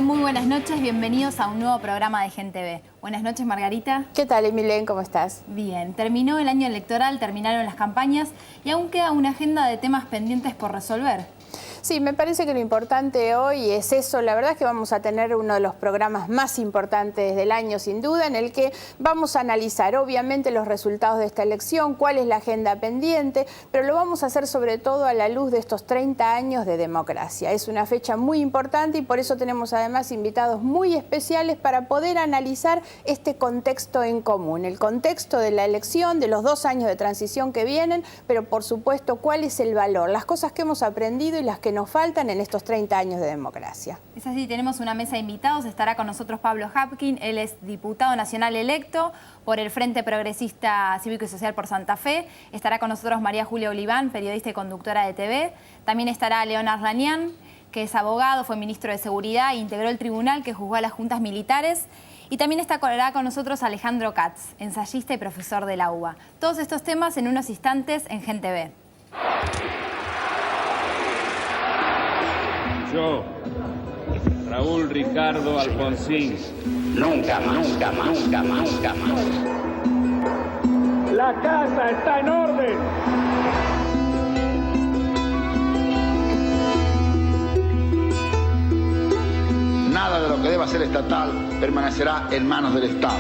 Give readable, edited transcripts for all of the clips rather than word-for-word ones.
tal? Muy buenas noches, bienvenidos a un nuevo programa de Gen TV. Buenas noches, Margarita. ¿Qué tal, Emilén? ¿Cómo estás? Bien, terminó el año electoral, terminaron las campañas y aún queda una agenda de temas pendientes por resolver. Sí, me parece que lo importante hoy es eso. La verdad es que vamos a tener uno de los programas más importantes del año, sin duda, en el que vamos a analizar, obviamente, los resultados de esta elección, cuál es la agenda pendiente, pero lo vamos a hacer sobre todo a la luz de estos 30 años de democracia. Es una fecha muy importante y por eso tenemos además invitados muy especiales para poder analizar este contexto en común, el contexto de la elección, de los 2 años de transición que vienen, pero por supuesto, cuál es el valor, las cosas que hemos aprendido y las que nos faltan en estos 30 años de democracia. Es así, tenemos una mesa de invitados, estará con nosotros Pablo Hapkin, él es diputado nacional electo por el Frente Progresista Cívico y Social por Santa Fe, estará con nosotros María Julia Oliván, periodista y conductora de TV, también estará Leonard Ranián, que es abogado, fue ministro de Seguridad e integró el tribunal que juzgó a las juntas militares. Y también estará con nosotros Alejandro Katz, ensayista y profesor de la UBA. Todos estos temas en unos instantes en Gen TV. Yo, Raúl Ricardo Alfonsín. Nunca más, nunca más, nunca más, nunca más. La casa está en orden. Nada de lo que deba ser estatal permanecerá en manos del Estado.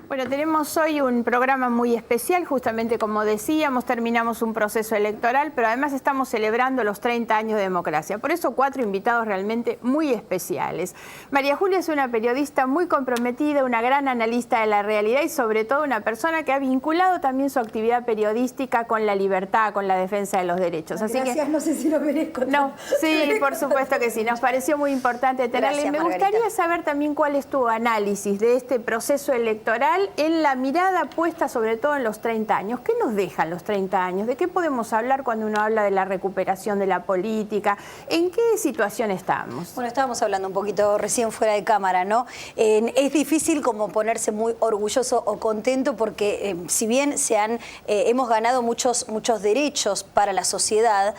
Bueno, tenemos hoy un programa muy especial, justamente como decíamos, terminamos un proceso electoral, pero además estamos celebrando los 30 años de democracia. Por eso 4 invitados realmente muy especiales. María Julia es una periodista muy comprometida, una gran analista de la realidad y sobre todo una persona que ha vinculado también su actividad periodística con la libertad, con la defensa de los derechos. Así gracias, que, no sé si lo merezco. No, sí, por supuesto que sí. Nos pareció muy importante tenerle. Gracias, Me Margarita. gustaría saber también cuál es tu análisis de este proceso electoral en la mirada puesta sobre todo en los 30 años. ¿Qué nos dejan los 30 años? ¿De qué podemos hablar cuando uno habla de la recuperación de la política? ¿En qué situación estamos? Bueno, estábamos hablando un poquito recién fuera de cámara, ¿no? Es difícil como ponerse muy orgulloso o contento porque si bien hemos ganado muchos derechos para la sociedad,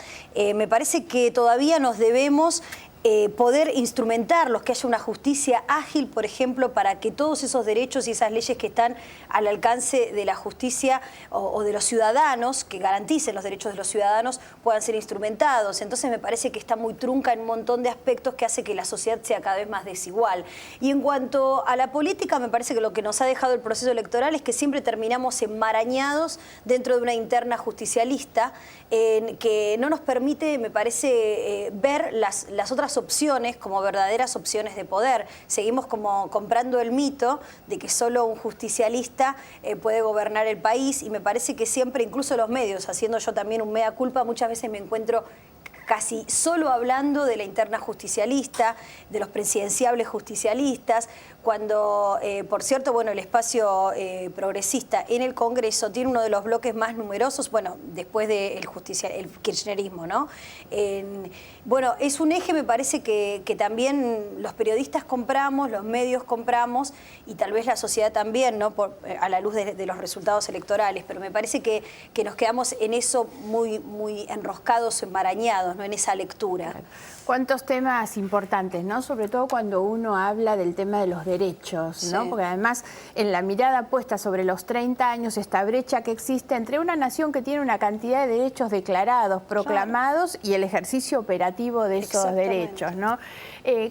me parece que todavía nos debemos poder instrumentarlos, que haya una justicia ágil, por ejemplo, para que todos esos derechos y esas leyes que están al alcance de la justicia o de los ciudadanos, que garanticen los derechos de los ciudadanos, puedan ser instrumentados. Entonces me parece que está muy trunca en un montón de aspectos que hace que la sociedad sea cada vez más desigual. Y en cuanto a la política, me parece que lo que nos ha dejado el proceso electoral es que siempre terminamos enmarañados dentro de una interna justicialista que no nos permite, me parece, ver las otras opciones como verdaderas opciones de poder. Seguimos como comprando el mito de que solo un justicialista puede gobernar el país y me parece que siempre, incluso los medios, haciendo yo también un mea culpa, muchas veces me encuentro casi solo hablando de la interna justicialista, de los presidenciables justicialistas, cuando, por cierto, bueno, el espacio progresista en el Congreso tiene uno de los bloques más numerosos, bueno, después del el kirchnerismo, ¿no? Bueno, es un eje, me parece, que también los periodistas compramos, los medios compramos y tal vez la sociedad también, ¿no? A la luz de los resultados electorales, pero me parece que nos quedamos en eso muy enroscados, enmarañados, ¿no? En esa lectura. Cuántos temas importantes, ¿no? Sobre todo cuando uno habla del tema de los derechos, ¿no? Sí. Porque además en la mirada puesta sobre los 30 años, esta brecha que existe entre una nación que tiene una cantidad de derechos declarados, proclamados, claro, y el ejercicio operativo de esos derechos, ¿no?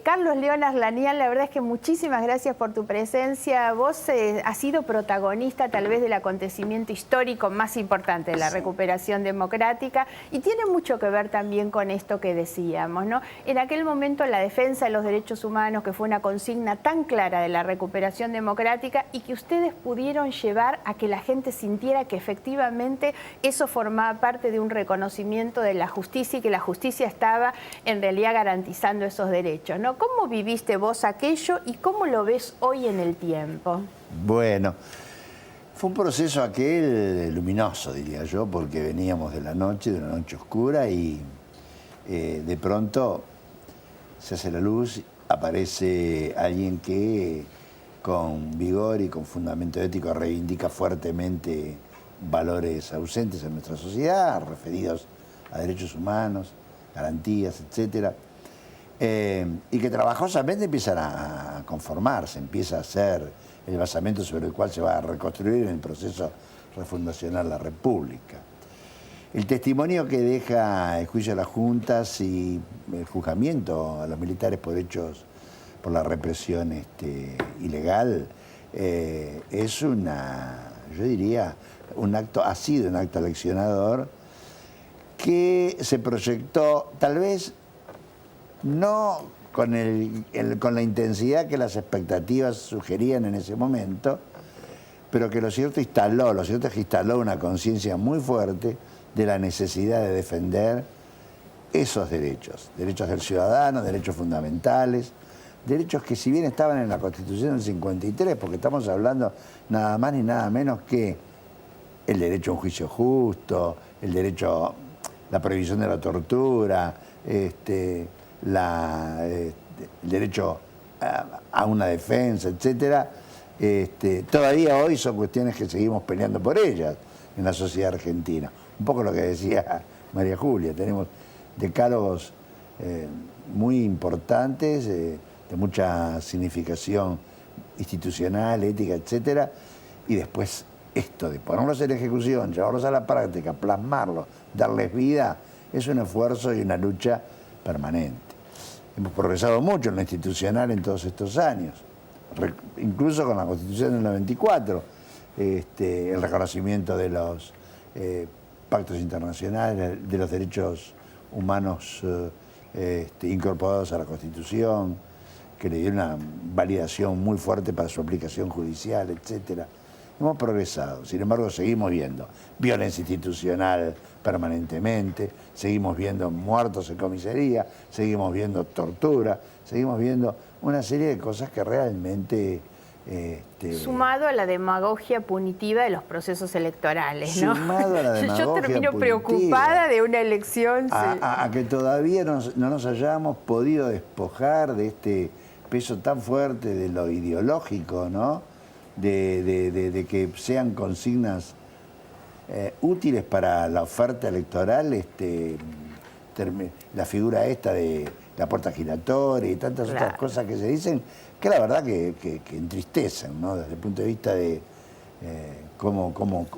Carlos Leonard Ranián, la verdad es que muchísimas gracias por tu presencia. Vos has sido protagonista tal vez del acontecimiento histórico más importante de la recuperación democrática y tiene mucho que ver también con esto que decíamos, ¿no? En aquel momento la defensa de los derechos humanos, que fue una consigna tan clara de la recuperación democrática y que ustedes pudieron llevar a que la gente sintiera que efectivamente eso formaba parte de un reconocimiento de la justicia y que la justicia estaba en realidad garantizando esos derechos, ¿no? ¿Cómo viviste vos aquello y cómo lo ves hoy en el tiempo? Bueno, Fue un proceso aquel luminoso, diría yo, porque veníamos de la noche, de una noche oscura y de pronto se hace la luz, aparece alguien que con vigor y con fundamento ético reivindica fuertemente valores ausentes en nuestra sociedad, referidos a derechos humanos, garantías, etcétera, y que trabajosamente empiezan a conformarse, empieza a ser el basamento sobre el cual se va a reconstruir en el proceso refundacional la República. El testimonio que deja el juicio de las juntas y el juzgamiento a los militares por hechos, por la represión ilegal, es yo diría, ha sido un acto aleccionador que se proyectó tal vez no con la intensidad que las expectativas sugerían en ese momento, pero que lo cierto es que instaló una conciencia muy fuerte de la necesidad de defender esos derechos del ciudadano, derechos fundamentales, derechos que si bien estaban en la Constitución del 53, porque estamos hablando nada más ni nada menos que el derecho a un juicio justo, el derecho, la prohibición de la tortura, el derecho a una defensa, etcétera, todavía hoy son cuestiones que seguimos peleando por ellas en la sociedad argentina. Un poco lo que decía María Julia, tenemos decálogos muy importantes, de mucha significación institucional, ética, etcétera, y después esto de ponerlos en ejecución, llevarlos a la práctica, plasmarlos, darles vida, es un esfuerzo y una lucha permanente. Hemos progresado mucho en lo institucional en todos estos años, incluso con la Constitución del 94, el reconocimiento de los pactos internacionales, de los derechos humanos incorporados a la Constitución, que le dio una validación muy fuerte para su aplicación judicial, etcétera. Hemos progresado, sin embargo seguimos viendo violencia institucional permanentemente, seguimos viendo muertos en comisaría, seguimos viendo tortura, seguimos viendo una serie de cosas que realmente... Sumado a la demagogia punitiva de los procesos electorales, ¿no? Sumado a la demagogia Yo termino punitiva, preocupada de una elección... A que todavía no nos hayamos podido despojar de este peso tan fuerte de lo ideológico, ¿no? De que sean consignas útiles para la oferta electoral, la figura esta de la puerta giratoria y tantas otras cosas que se dicen, que la verdad que entristecen, ¿no? Desde el punto de vista de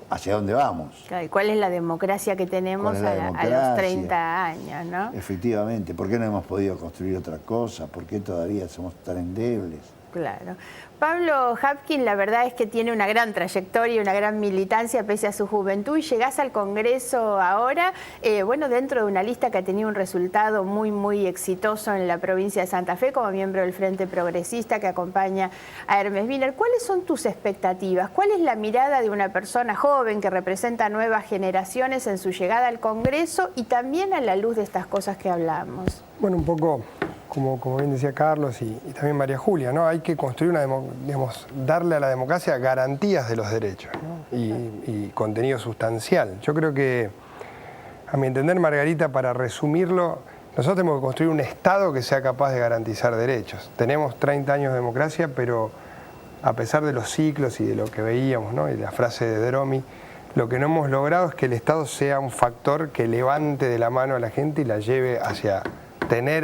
hacia dónde vamos. Claro, ¿y cuál es la democracia que tenemos a los 30 años, ¿no? Efectivamente, ¿por qué no hemos podido construir otra cosa? ¿Por qué todavía somos tan endebles? Claro. Pablo Habkin, la verdad es que tiene una gran trayectoria y una gran militancia pese a su juventud, y llegás al Congreso ahora, dentro de una lista que ha tenido un resultado muy, muy exitoso en la provincia de Santa Fe como miembro del Frente Progresista que acompaña a Hermes Wiener. ¿Cuáles son tus expectativas? ¿Cuál es la mirada de una persona joven que representa nuevas generaciones en su llegada al Congreso y también a la luz de estas cosas que hablamos? Bueno, un poco... Como bien decía Carlos y también María Julia, ¿no? Hay que construir darle a la democracia garantías de los derechos, ¿no? y contenido sustancial. Yo creo que, a mi entender, Margarita, para resumirlo, nosotros tenemos que construir un Estado que sea capaz de garantizar derechos. Tenemos 30 años de democracia, pero a pesar de los ciclos y de lo que veíamos, ¿no? Y la frase de Dromi, lo que no hemos logrado es que el Estado sea un factor que levante de la mano a la gente y la lleve hacia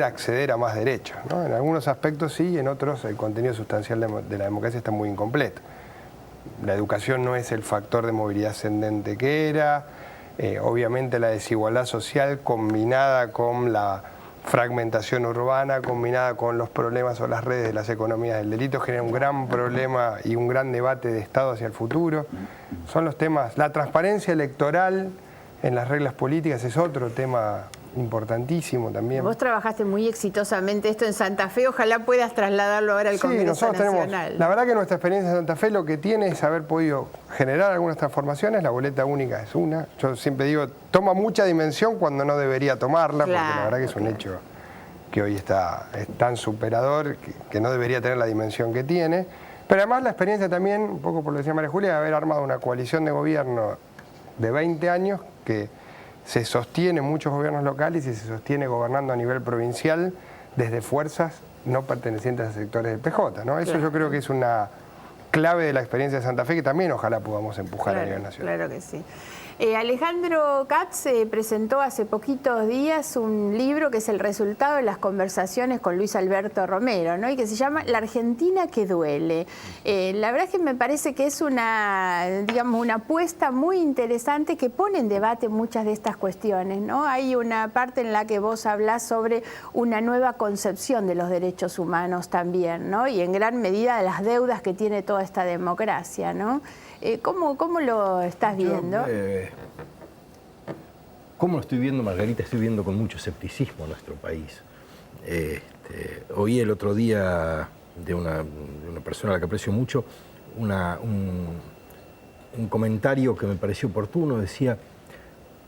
acceder a más derechos, ¿no? En algunos aspectos sí, en otros el contenido sustancial de la democracia está muy incompleto. La educación no es el factor de movilidad ascendente que era, obviamente la desigualdad social combinada con la fragmentación urbana, combinada con los problemas o las redes de las economías del delito, genera un gran problema y un gran debate de Estado hacia el futuro. Son los temas, la transparencia electoral en las reglas políticas es otro tema importantísimo también. Vos trabajaste muy exitosamente esto en Santa Fe, ojalá puedas trasladarlo ahora al Congreso Nacional. La verdad que nuestra experiencia en Santa Fe lo que tiene es haber podido generar algunas transformaciones, la boleta única es una. Yo siempre digo, toma mucha dimensión cuando no debería tomarla, porque la verdad que es un hecho que hoy es tan superador que no debería tener la dimensión que tiene. Pero además la experiencia también, un poco por lo que decía María Julia, de haber armado una coalición de gobierno de 20 años que se sostiene en muchos gobiernos locales y se sostiene gobernando a nivel provincial desde fuerzas no pertenecientes a sectores del PJ, ¿no? Eso yo creo que es una clave de la experiencia de Santa Fe que también ojalá podamos empujar a nivel nacional. Claro que sí. Alejandro Katz presentó hace poquitos días un libro que es el resultado de las conversaciones con Luis Alberto Romero, ¿no? Y que se llama La Argentina que duele. La verdad es que me parece que es una apuesta muy interesante que pone en debate muchas de estas cuestiones, ¿no? Hay una parte en la que vos hablás sobre una nueva concepción de los derechos humanos también, ¿no? Y en gran medida de las deudas que tiene toda esta democracia, ¿no? ¿Cómo lo estás viendo? ¿Cómo lo estoy viendo, Margarita? Estoy viendo con mucho escepticismo nuestro país. Oí el otro día de una persona a la que aprecio mucho un comentario que me pareció oportuno. Decía,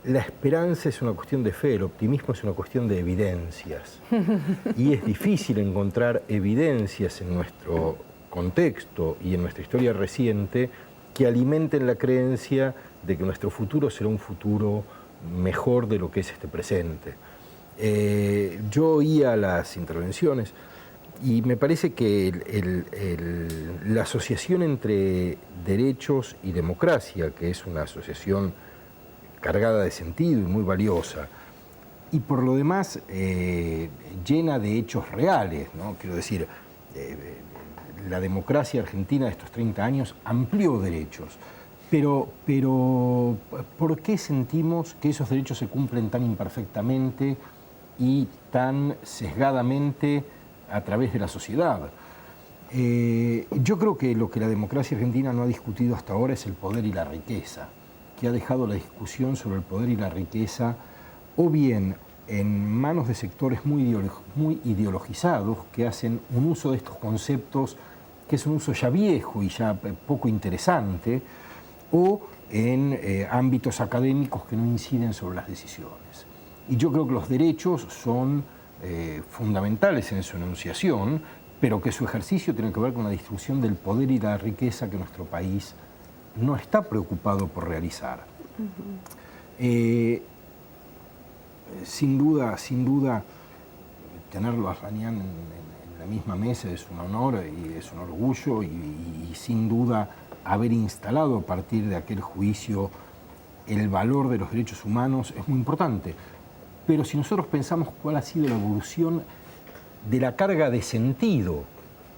la esperanza es una cuestión de fe, el optimismo es una cuestión de evidencias. Y es difícil encontrar evidencias en nuestro contexto y en nuestra historia reciente que alimenten la creencia de que nuestro futuro será un futuro mejor de lo que es este presente. Yo oía las intervenciones y me parece que la asociación entre derechos y democracia, que es una asociación cargada de sentido y muy valiosa, y por lo demás llena de hechos reales, ¿no? Quiero decir, la democracia argentina de estos 30 años amplió derechos, pero ¿por qué sentimos que esos derechos se cumplen tan imperfectamente y tan sesgadamente a través de la sociedad? Yo creo que lo que la democracia argentina no ha discutido hasta ahora es el poder y la riqueza, que ha dejado la discusión sobre el poder y la riqueza o bien en manos de sectores muy ideologizados que hacen un uso de estos conceptos que es un uso ya viejo y ya poco interesante, o en ámbitos académicos que no inciden sobre las decisiones. Y yo creo que los derechos son fundamentales en su enunciación, pero que su ejercicio tiene que ver con la distribución del poder y la riqueza que nuestro país no está preocupado por realizar. Sin duda, tenerlo a Ranián en la misma mesa es un honor y es un orgullo y sin duda haber instalado a partir de aquel juicio el valor de los derechos humanos es muy importante. Pero si nosotros pensamos cuál ha sido la evolución de la carga de sentido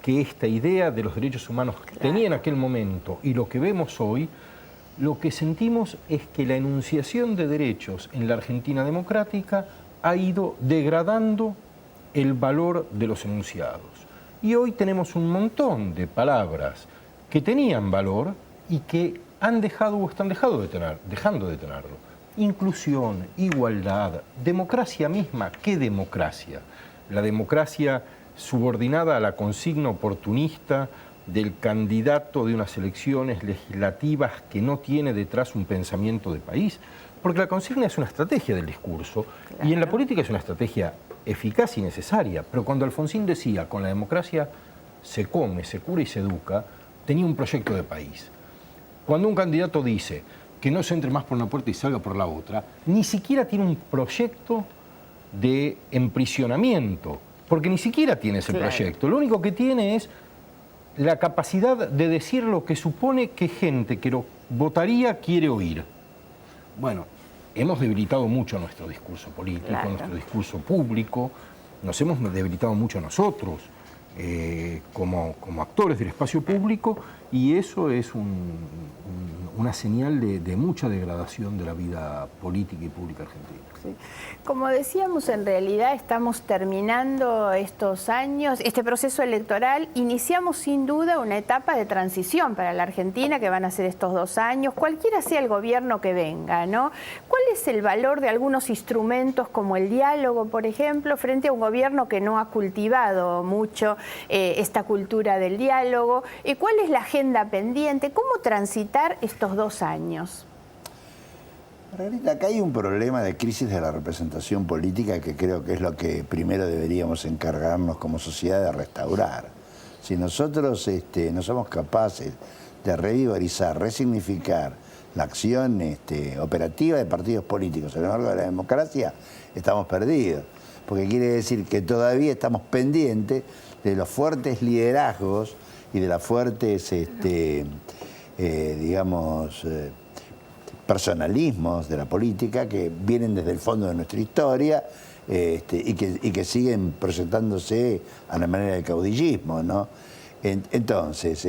que esta idea de los derechos humanos tenía en aquel momento y lo que vemos hoy, lo que sentimos es que la enunciación de derechos en la Argentina democrática ha ido degradando el valor de los enunciados. Y hoy tenemos un montón de palabras que tenían valor y que han dejado o están dejando de tenerlo. Inclusión, igualdad, democracia misma. ¿Qué democracia? La democracia subordinada a la consigna oportunista del candidato de unas elecciones legislativas que no tiene detrás un pensamiento de país, porque la consigna es una estrategia del discurso, claro, y en la política es una estrategia eficaz y necesaria, pero cuando Alfonsín decía con la democracia se come, se cura y se educa, tenía un proyecto de país. Cuando un candidato dice que no se entre más por una puerta y salga por la otra, ni siquiera tiene un proyecto de emprisionamiento, porque ni siquiera tiene ese proyecto. Lo único que tiene es la capacidad de decir lo que supone que gente que lo votaría quiere oír. Bueno, hemos debilitado mucho nuestro discurso político, nuestro discurso público, nos hemos debilitado mucho nosotros como actores del espacio público, y eso es una señal de mucha degradación de la vida política y pública argentina. Sí. Como decíamos, en realidad estamos terminando estos años, este proceso electoral, iniciamos sin duda una etapa de transición para la Argentina, que van a ser estos 2 años, cualquiera sea el gobierno que venga, ¿no? ¿Cuál es el valor de algunos instrumentos como el diálogo, por ejemplo, frente a un gobierno que no ha cultivado mucho esta cultura del diálogo? ¿Cuál es la agenda pendiente? ¿Cómo transitar estos 2 años? Margarita, acá hay un problema de crisis de la representación política que creo que es lo que primero deberíamos encargarnos como sociedad de restaurar. Si nosotros no somos capaces de revigorizar, resignificar la acción operativa de partidos políticos a lo largo de la democracia, estamos perdidos. Porque quiere decir que todavía estamos pendientes de los fuertes liderazgos y de las fuertes, personalismos de la política que vienen desde el fondo de nuestra historia y que siguen proyectándose a la manera del caudillismo, ¿no? Entonces,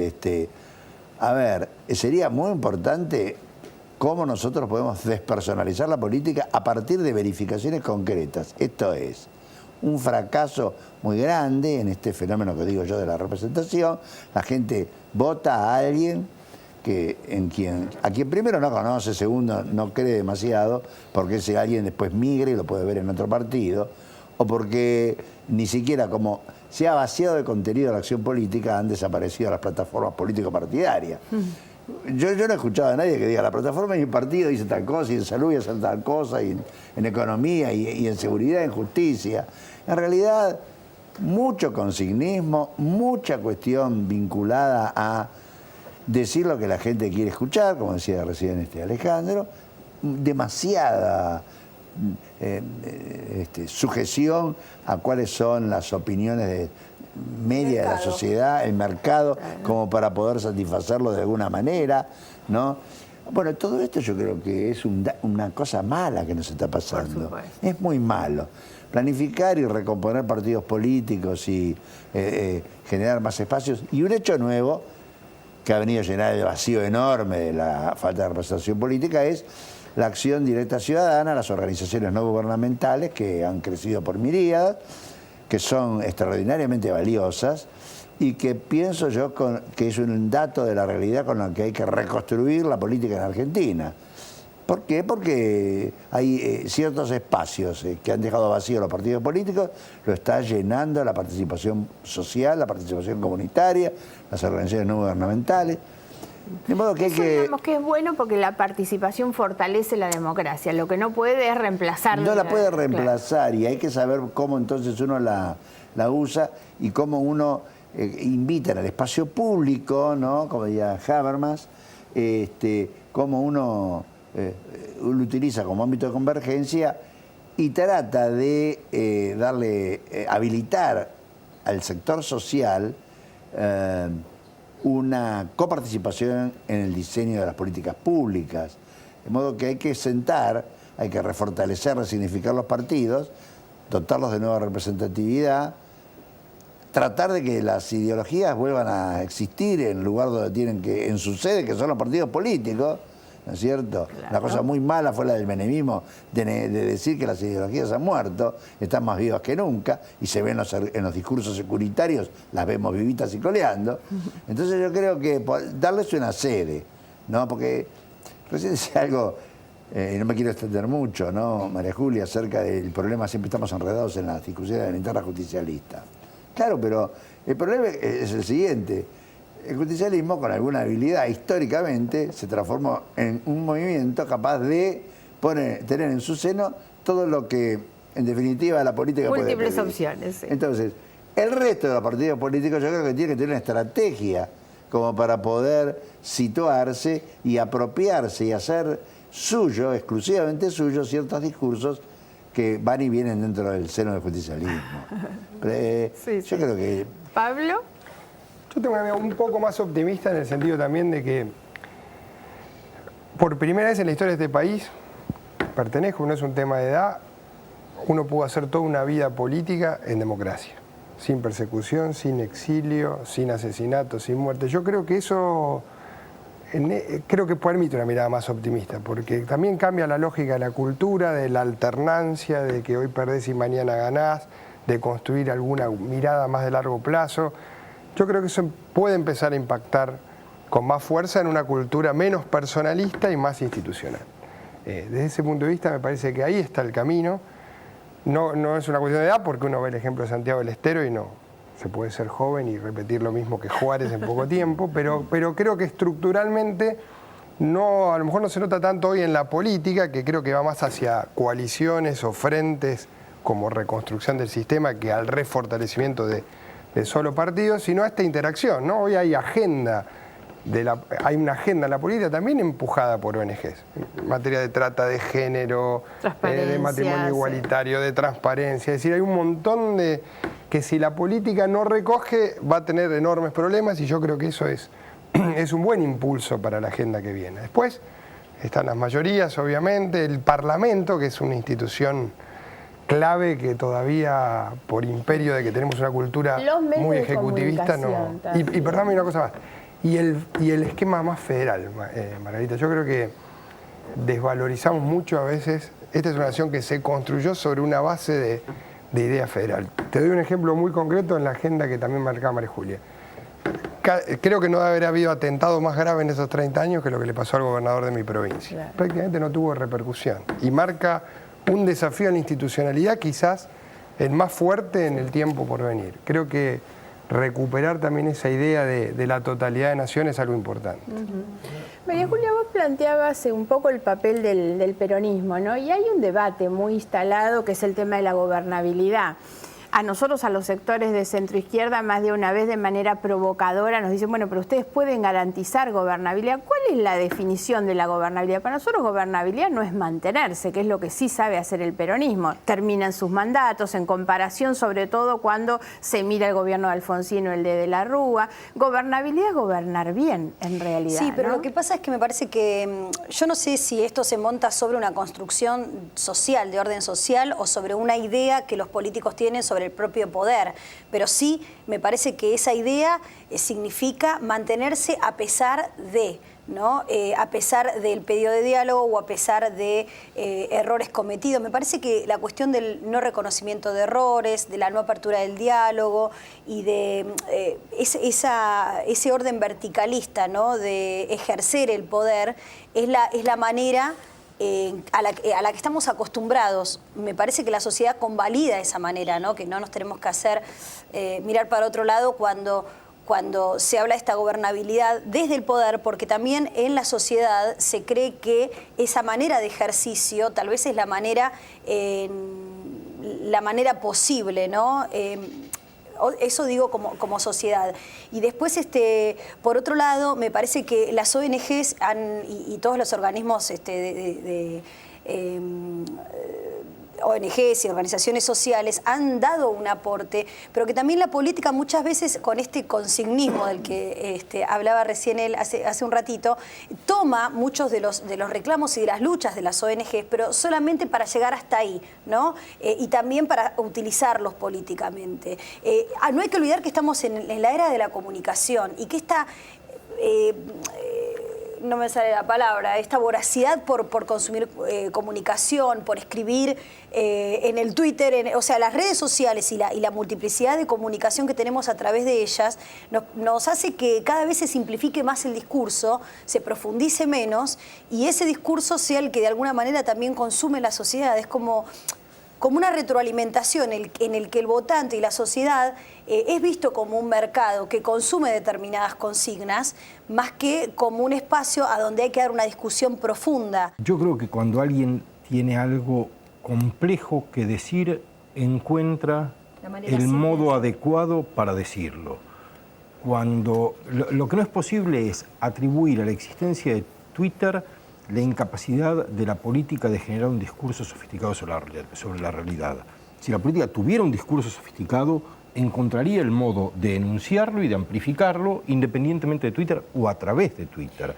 a ver, sería muy importante cómo nosotros podemos despersonalizar la política a partir de verificaciones concretas. Esto es un fracaso muy grande en este fenómeno que digo yo de la representación. La gente vota a alguien a quien primero no conoce, segundo no cree demasiado, porque ese alguien después migre y lo puede ver en otro partido, o porque ni siquiera como se ha vaciado de contenido la acción política, han desaparecido las plataformas político-partidarias. Yo no he escuchado a nadie que diga la plataforma de mi partido dice tal cosa, y en salud y hacer tal cosa, y en economía, y en seguridad, en justicia. En realidad, mucho consignismo, mucha cuestión vinculada a decir lo que la gente quiere escuchar, como decía recién Alejandro, demasiada sujeción a cuáles son las opiniones media de la sociedad, el mercado, como para poder satisfacerlo de alguna manera, ¿no? Bueno, todo esto yo creo que es una cosa mala que nos está pasando. Es muy malo. Planificar y recomponer partidos políticos y generar más espacios. Y un hecho nuevo que ha venido a llenar el vacío enorme de la falta de representación política es la acción directa ciudadana, las organizaciones no gubernamentales que han crecido por miríadas, que son extraordinariamente valiosas y que pienso yo que es un dato de la realidad con la que hay que reconstruir la política en Argentina. ¿Por qué? Porque hay ciertos espacios que han dejado vacíos los partidos políticos, lo está llenando la participación social, la participación comunitaria, las organizaciones no gubernamentales. De modo que hay que... Digamos que es bueno porque la participación fortalece la democracia, lo que no puede es reemplazarla. No la puede reemplazar, y hay que saber cómo entonces uno la usa y cómo uno invita en el espacio público, ¿no? Como decía Habermas, cómo uno lo utiliza como ámbito de convergencia y trata de habilitar al sector social una coparticipación en el diseño de las políticas públicas. De modo que hay que hay que refortalecer, resignificar los partidos, dotarlos de nueva representatividad, tratar de que las ideologías vuelvan a existir en el lugar donde tienen que, en su sede, que son los partidos políticos, ¿no es cierto? Claro. La cosa muy mala fue la del menemismo, de decir que las ideologías han muerto, están más vivas que nunca, y se ven en los discursos securitarios, las vemos vivitas y coleando. Entonces yo creo que darles una sede, ¿no? Porque recién decía algo, y no me quiero extender mucho, ¿no, María Julia, acerca del problema, siempre estamos enredados en las discusiones de la interna justicialista. Claro, pero el problema es el siguiente. El justicialismo, con alguna habilidad, históricamente, se transformó en un movimiento capaz de tener en su seno todo lo que, en definitiva, la política puede pedir. Múltiples opciones. Sí. Entonces, el resto de los partidos políticos yo creo que tiene que tener una estrategia como para poder situarse y apropiarse y hacer suyo, exclusivamente suyo, ciertos discursos que van y vienen dentro del seno del justicialismo. Yo creo que... ¿Pablo? Yo tengo una idea un poco más optimista en el sentido también de que por primera vez en la historia de este país, pertenezco, no es un tema de edad, uno pudo hacer toda una vida política en democracia, sin persecución, sin exilio, sin asesinato, sin muerte. Yo creo que eso, creo que permite una mirada más optimista, porque también cambia la lógica de la cultura, de la alternancia, de que hoy perdés y mañana ganás, de construir alguna mirada más de largo plazo. Yo creo que eso puede empezar a impactar con más fuerza en una cultura menos personalista y más institucional. Desde ese punto de vista me parece que ahí está el camino. No es una cuestión de edad, porque uno ve el ejemplo de Santiago del Estero y no se puede ser joven y repetir lo mismo que Juárez en poco tiempo, pero creo que estructuralmente a lo mejor no se nota tanto hoy en la política, que creo que va más hacia coaliciones o frentes como reconstrucción del sistema que al refortalecimiento de de solo partidos, sino a esta interacción, ¿no? Hoy hay agenda, hay una agenda en la política también empujada por ONGs, en materia de trata de género, de matrimonio igualitario, de transparencia. Es decir, hay un montón de que si la política no recoge va a tener enormes problemas, y yo creo que eso es un buen impulso para la agenda que viene. Después están las mayorías, obviamente, el Parlamento, que es una institución clave que todavía, por imperio de que tenemos una cultura muy ejecutivista, no. Y perdóname una cosa más. Y el esquema más federal, Margarita. Yo creo que desvalorizamos mucho a veces. Esta es una nación que se construyó sobre una base de idea federal. Te doy un ejemplo muy concreto en la agenda que también marcaba María Julia. Creo que no debe haber habido atentado más grave en esos 30 años que lo que le pasó al gobernador de mi provincia. Claro. Prácticamente no tuvo repercusión. Y marca un desafío a la institucionalidad, quizás el más fuerte en el tiempo por venir. Creo que recuperar también esa idea de la totalidad de nación es algo importante. María Julia, vos planteabas un poco el papel del peronismo, ¿no? Y hay un debate muy instalado que es el tema de la gobernabilidad. A nosotros, a los sectores de centro-izquierda, más de una vez de manera provocadora nos dicen, bueno, pero ustedes pueden garantizar gobernabilidad. ¿Cuál es la definición de la gobernabilidad? Para nosotros gobernabilidad no es mantenerse, que es lo que sí sabe hacer el peronismo. Terminan sus mandatos, en comparación sobre todo cuando se mira el gobierno de Alfonsín o el de la Rúa. Gobernabilidad es gobernar bien, en realidad. Sí, pero ¿no? lo que pasa es que me parece que, yo no sé si esto se monta sobre una construcción social, de orden social, o sobre una idea que los políticos tienen sobre el propio poder, pero sí me parece que esa idea significa mantenerse a pesar de, ¿no? A pesar del pedido de diálogo o a pesar de errores cometidos. Me parece que la cuestión del no reconocimiento de errores, de la no apertura del diálogo y de ese orden verticalista, ¿no? De ejercer el poder es la manera a la que estamos acostumbrados. Me parece que la sociedad convalida esa manera, ¿no? Que no nos tenemos que hacer mirar para otro lado cuando se habla de esta gobernabilidad desde el poder, porque también en la sociedad se cree que esa manera de ejercicio tal vez es la manera posible, ¿no? Eso digo como sociedad. Y después, por otro lado, me parece que las ONGs y todos los organismos ONGs y organizaciones sociales han dado un aporte, pero que también la política muchas veces, con este consignismo del que hablaba recién él hace un ratito, toma muchos de los reclamos y de las luchas de las ONGs, pero solamente para llegar hasta ahí, ¿no? Y también para utilizarlos políticamente. No hay que olvidar que estamos en la era de la comunicación y que esta... no me sale la palabra, esta voracidad por consumir comunicación, por escribir en el Twitter, o sea, las redes sociales y la multiplicidad de comunicación que tenemos a través de ellas nos hace que cada vez se simplifique más el discurso, se profundice menos y ese discurso sea el que de alguna manera también consume la sociedad. Es como una retroalimentación en el que el votante y la sociedad es visto como un mercado que consume determinadas consignas, más que como un espacio a donde hay que dar una discusión profunda. Yo creo que cuando alguien tiene algo complejo que decir, encuentra el modo adecuado para decirlo. Cuando lo que no es posible es atribuir a la existencia de Twitter la incapacidad de la política de generar un discurso sofisticado sobre la realidad. Si la política tuviera un discurso sofisticado, encontraría el modo de enunciarlo y de amplificarlo independientemente de Twitter o a través de Twitter.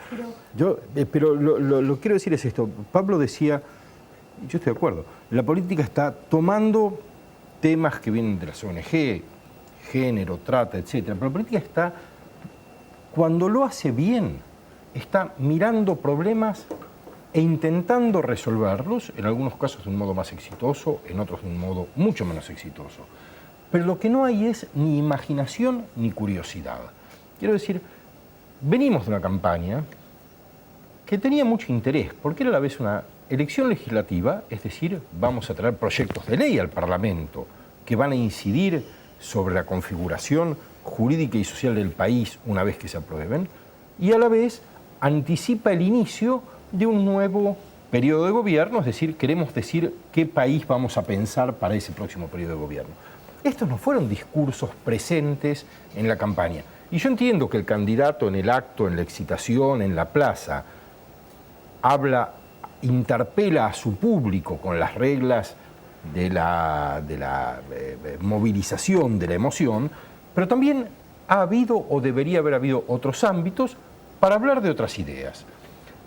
Pero lo que quiero decir es esto. Pablo decía, yo estoy de acuerdo, la política está tomando temas que vienen de las ONG, género, trata, etcétera, pero la política está, cuando lo hace bien, está mirando problemas e intentando resolverlos, en algunos casos de un modo más exitoso, en otros de un modo mucho menos exitoso. Pero lo que no hay es ni imaginación ni curiosidad. Quiero decir, venimos de una campaña que tenía mucho interés, porque era a la vez una elección legislativa, es decir, vamos a traer proyectos de ley al Parlamento que van a incidir sobre la configuración jurídica y social del país una vez que se aprueben, y a la vez anticipa el inicio de un nuevo periodo de gobierno, es decir, queremos decir qué país vamos a pensar para ese próximo periodo de gobierno. Estos no fueron discursos presentes en la campaña. Y yo entiendo que el candidato en el acto, en la excitación, en la plaza, interpela a su público con las reglas de la movilización, de la emoción, pero también ha habido o debería haber habido otros ámbitos para hablar de otras ideas.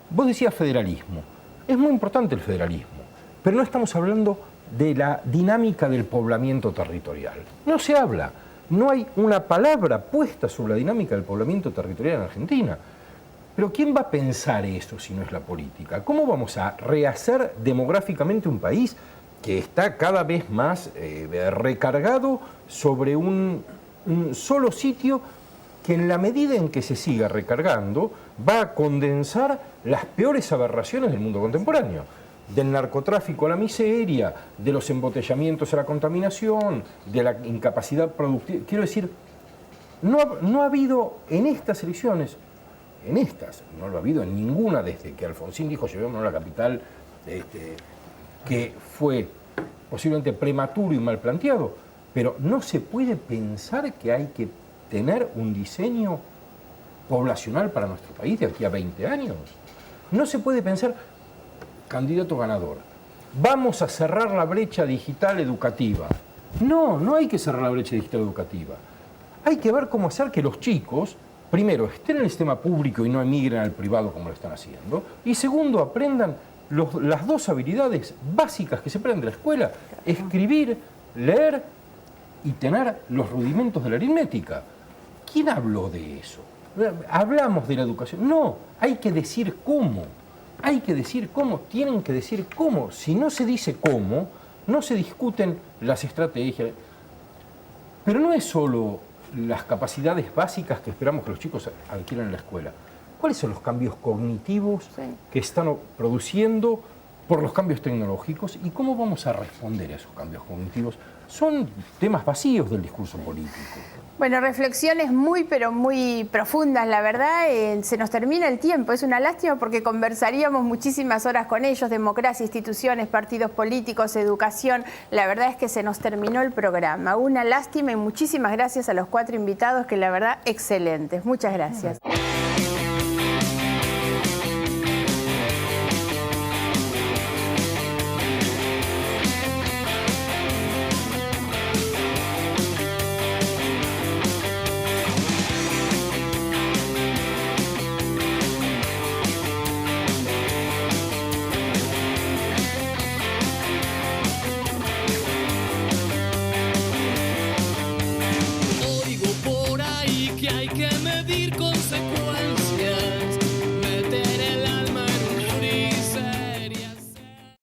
Vos decías federalismo. Es muy importante el federalismo, pero no estamos hablando de la dinámica del poblamiento territorial. No se habla, no hay una palabra puesta sobre la dinámica del poblamiento territorial en Argentina. Pero ¿quién va a pensar eso si no es la política? ¿Cómo vamos a rehacer demográficamente un país que está cada vez más recargado sobre un solo sitio que en la medida en que se siga recargando va a condensar las peores aberraciones del mundo contemporáneo? Del narcotráfico a la miseria, de los embotellamientos a la contaminación, de la incapacidad productiva. Quiero decir, no ha habido en estas elecciones, no lo ha habido en ninguna desde que Alfonsín dijo llevémonos a la capital, que fue posiblemente prematuro y mal planteado, pero no se puede pensar que hay que tener un diseño poblacional para nuestro país de aquí a 20 años. No se puede pensar, candidato ganador, vamos a cerrar la brecha digital educativa. No hay que cerrar la brecha digital educativa. Hay que ver cómo hacer que los chicos, primero, estén en el sistema público y no emigren al privado como lo están haciendo, y segundo, aprendan las dos habilidades básicas que se aprenden de la escuela, escribir, leer y tener los rudimentos de la aritmética. ¿Quién habló de eso? Hablamos de la educación. No, hay que decir cómo. Hay que decir cómo, tienen que decir cómo. Si no se dice cómo, no se discuten las estrategias. Pero no es solo las capacidades básicas que esperamos que los chicos adquieran en la escuela. ¿Cuáles son los cambios cognitivos que están produciendo por los cambios tecnológicos y cómo vamos a responder a esos cambios cognitivos? Son temas vacíos del discurso político. Bueno, reflexiones muy, pero muy profundas, la verdad. Se nos termina el tiempo. Es una lástima porque conversaríamos muchísimas horas con ellos, democracia, instituciones, partidos políticos, educación. La verdad es que se nos terminó el programa. Una lástima y muchísimas gracias a los 4 invitados, que la verdad, excelentes. Muchas gracias. Oigo por ahí que hay que